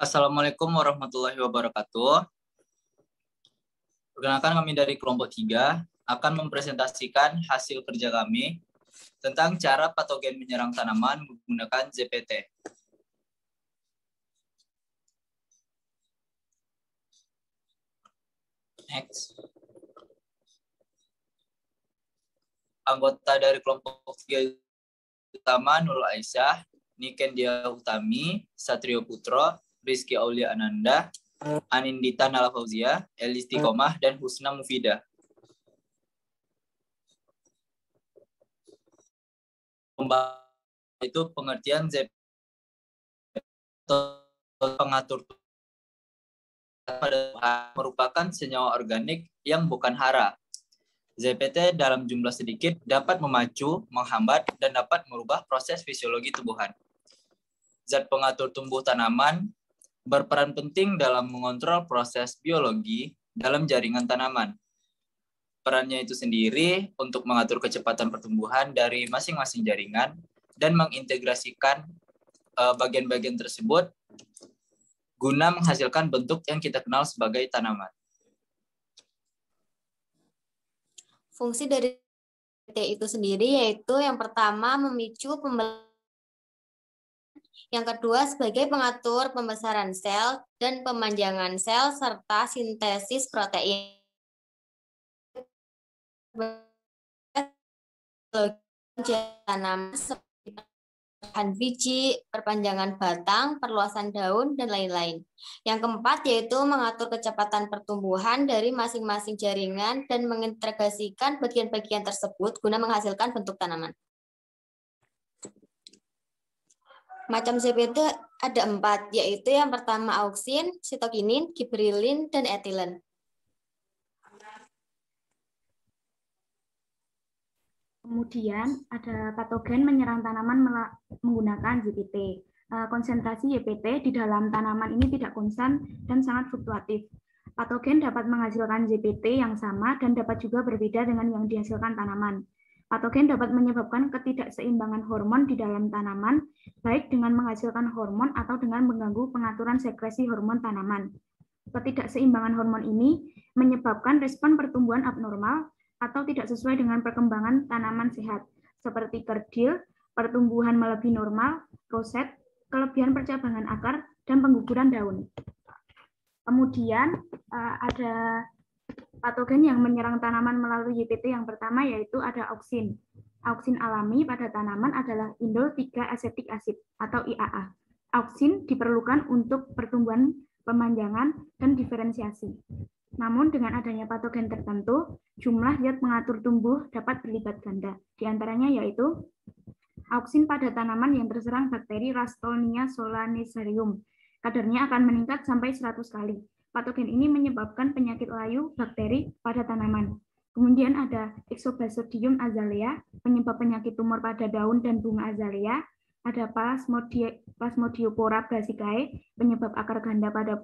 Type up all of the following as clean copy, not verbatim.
Assalamualaikum warahmatullahi wabarakatuh. Perkenalkan, kami dari kelompok 3 akan mempresentasikan hasil kerja kami tentang cara patogen menyerang tanaman menggunakan ZPT. Next. Anggota dari kelompok 3 utama Nurul Aisyah, Niken Dia Utami, Satrio Putro, Rizky Aulia Ananda, Anindita Nala Fauzia, Elisti Komah, dan Husna Mufidah. Itu pengertian ZPT pengatur merupakan senyawa organik yang bukan hara. ZPT dalam jumlah sedikit dapat memacu, menghambat, dan dapat merubah proses fisiologi tumbuhan. Zat pengatur tumbuh tanaman berperan penting dalam mengontrol proses biologi dalam jaringan tanaman. Perannya itu sendiri untuk mengatur kecepatan pertumbuhan dari masing-masing jaringan dan mengintegrasikan bagian-bagian tersebut guna menghasilkan bentuk yang kita kenal sebagai tanaman. Fungsi dari ZPT itu sendiri yaitu yang pertama memicu pembelajaran, yang kedua sebagai pengatur pembesaran sel dan pemanjangan sel serta sintesis protein. Tanaman seperti pertumbuhan biji, perpanjangan batang, perluasan daun, dan lain-lain. Yang keempat yaitu mengatur kecepatan pertumbuhan dari masing-masing jaringan dan mengintegrasikan bagian-bagian tersebut guna menghasilkan bentuk tanaman. Macam ZPT ada 4, yaitu yang pertama auksin, sitokinin, gibberellin, dan etilen. Kemudian ada patogen menyerang tanaman menggunakan ZPT. Konsentrasi ZPT di dalam tanaman ini tidak konstan dan sangat fluktuatif. Patogen dapat menghasilkan ZPT yang sama dan dapat juga berbeda dengan yang dihasilkan tanaman. Patogen dapat menyebabkan ketidakseimbangan hormon di dalam tanaman, baik dengan menghasilkan hormon atau dengan mengganggu pengaturan sekresi hormon tanaman. Ketidakseimbangan hormon ini menyebabkan respon pertumbuhan abnormal atau tidak sesuai dengan perkembangan tanaman sehat, seperti kerdil, pertumbuhan melebihi normal, roset, kelebihan percabangan akar, dan pengguguran daun. Kemudian ada patogen yang menyerang tanaman melalui ZPT yang pertama yaitu ada auksin. Auksin alami pada tanaman adalah indol 3 asetik asid atau IAA. Auksin diperlukan untuk pertumbuhan, pemanjangan, dan diferensiasi. Namun dengan adanya patogen tertentu, jumlah zat pengatur tumbuh dapat berlipat ganda. Di antaranya yaitu auksin pada tanaman yang terserang bakteri Ralstonia solanacerium. Kadarnya akan meningkat sampai 100 kali. Patogen ini menyebabkan penyakit layu bakteri pada tanaman. Kemudian ada Ixobasodium azalea, penyebab penyakit tumor pada daun dan bunga azalea. Ada Plasmodiopora brassicae, penyebab akar ganda pada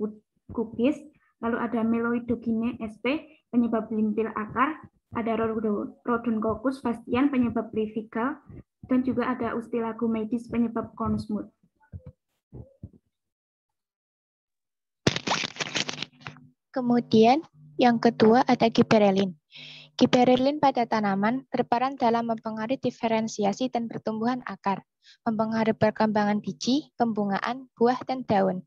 kubis. Lalu ada Meloidogene sp, penyebab lintil akar, ada Rhodoncoccus fastian, penyebab levigal, dan juga ada Ustilagomydis, penyebab corn smooth. Kemudian yang kedua ada gibberellin. Gibberellin pada tanaman berperan dalam mempengaruhi diferensiasi dan pertumbuhan akar, mempengaruhi perkembangan biji, pembungaan, buah, dan daun.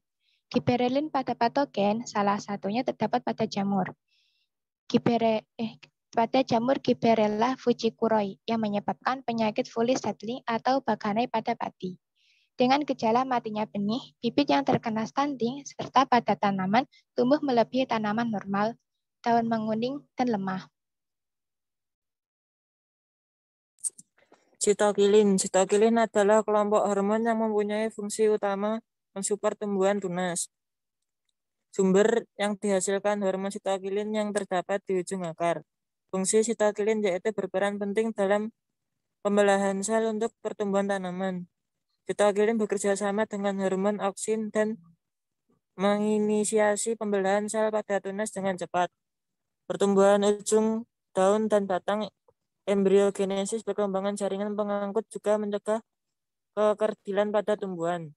Gibberellin pada patogen salah satunya terdapat pada jamur. Pada jamur Gibberella fujikuroi yang menyebabkan penyakit fully settling atau baganai pada padi. Dengan gejala matinya benih, bibit yang terkena stunting, serta pada tanaman tumbuh melebihi tanaman normal, daun menguning, dan lemah. Sitokinin. Sitokinin adalah kelompok hormon yang mempunyai fungsi utama mensupport tumbuhan tunas. Sumber yang dihasilkan hormon sitokinin yang terdapat di ujung akar. Fungsi sitokinin yaitu berperan penting dalam pembelahan sel untuk pertumbuhan tanaman. Sitokinin bekerja sama dengan hormon auksin dan menginisiasi pembelahan sel pada tunas dengan cepat. Pertumbuhan ujung daun dan batang, embriogenesis, perkembangan jaringan pengangkut juga mencegah kekerdilan pada tumbuhan.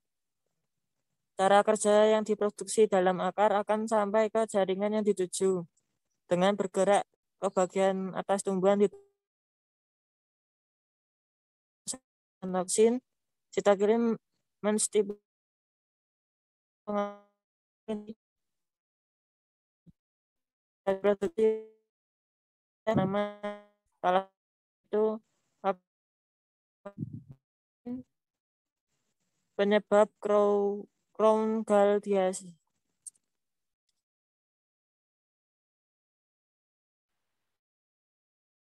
Cara kerja yang diproduksi dalam akar akan sampai ke jaringan yang dituju. Dengan bergerak ke bagian atas tumbuhan di toksin, sitokin menstimulasi produksi nama salah satu penyebab crown gall disease.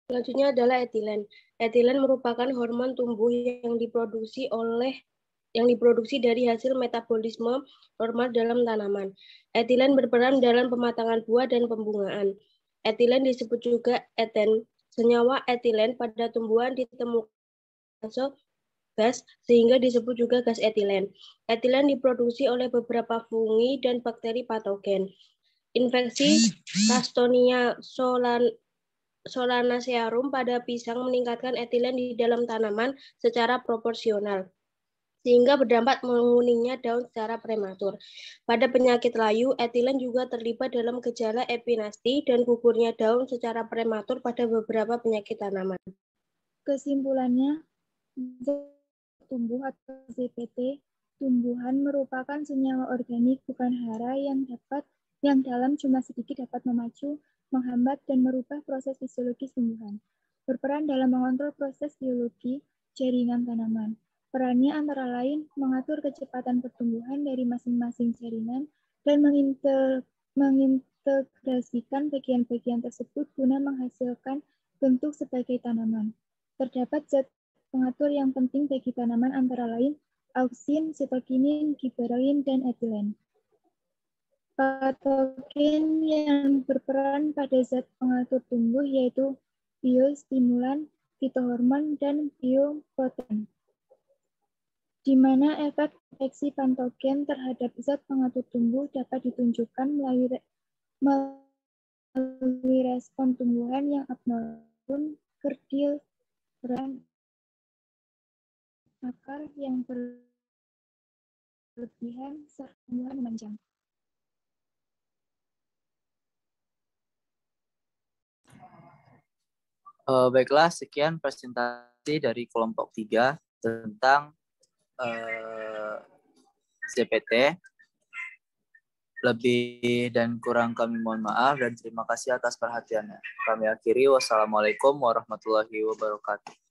Selanjutnya adalah etilen. Etilen merupakan hormon tumbuh yang diproduksi dari hasil metabolisme normal dalam tanaman. Etilen berperan dalam pematangan buah dan pembungaan. Etilen disebut juga eten. Senyawa etilen pada tumbuhan ditemukan gas sehingga disebut juga gas etilen. Etilen diproduksi oleh beberapa fungi dan bakteri patogen. Infeksi Castonia solanacearum pada pisang meningkatkan etilen di dalam tanaman secara proporsional, sehingga berdampak menguningnya daun secara prematur. Pada penyakit layu, etilen juga terlibat dalam gejala epinasti dan gugurnya daun secara prematur pada beberapa penyakit tanaman. Kesimpulannya, tumbuh atau ZPT, tumbuhan merupakan senyawa organik bukan hara yang dalam jumlah sedikit dapat memacu, menghambat, dan merubah proses fisiologis tumbuhan. Berperan dalam mengontrol proses biologi jaringan tanaman. Perannya antara lain mengatur kecepatan pertumbuhan dari masing-masing jaringan dan mengintegrasikan bagian-bagian tersebut guna menghasilkan bentuk sebagai tanaman. Terdapat zat pengatur yang penting bagi tanaman antara lain auksin, sitokinin, giberelin, dan etilen. Patogen yang berperan pada zat pengatur tumbuh yaitu biostimulan, fitohormon, dan bioprotein. Di mana efek infeksi patogen terhadap zat pengatur tumbuh dapat ditunjukkan melalui respon tumbuhan yang abnormal, kerdil, dan akar yang berlebihan saat tumbuhan memanjang. Baiklah, sekian presentasi dari kelompok 3 tentang ZPT. Lebih dan kurang kami mohon maaf dan terima kasih atas perhatiannya. Kami akhiri, wassalamualaikum warahmatullahi wabarakatuh.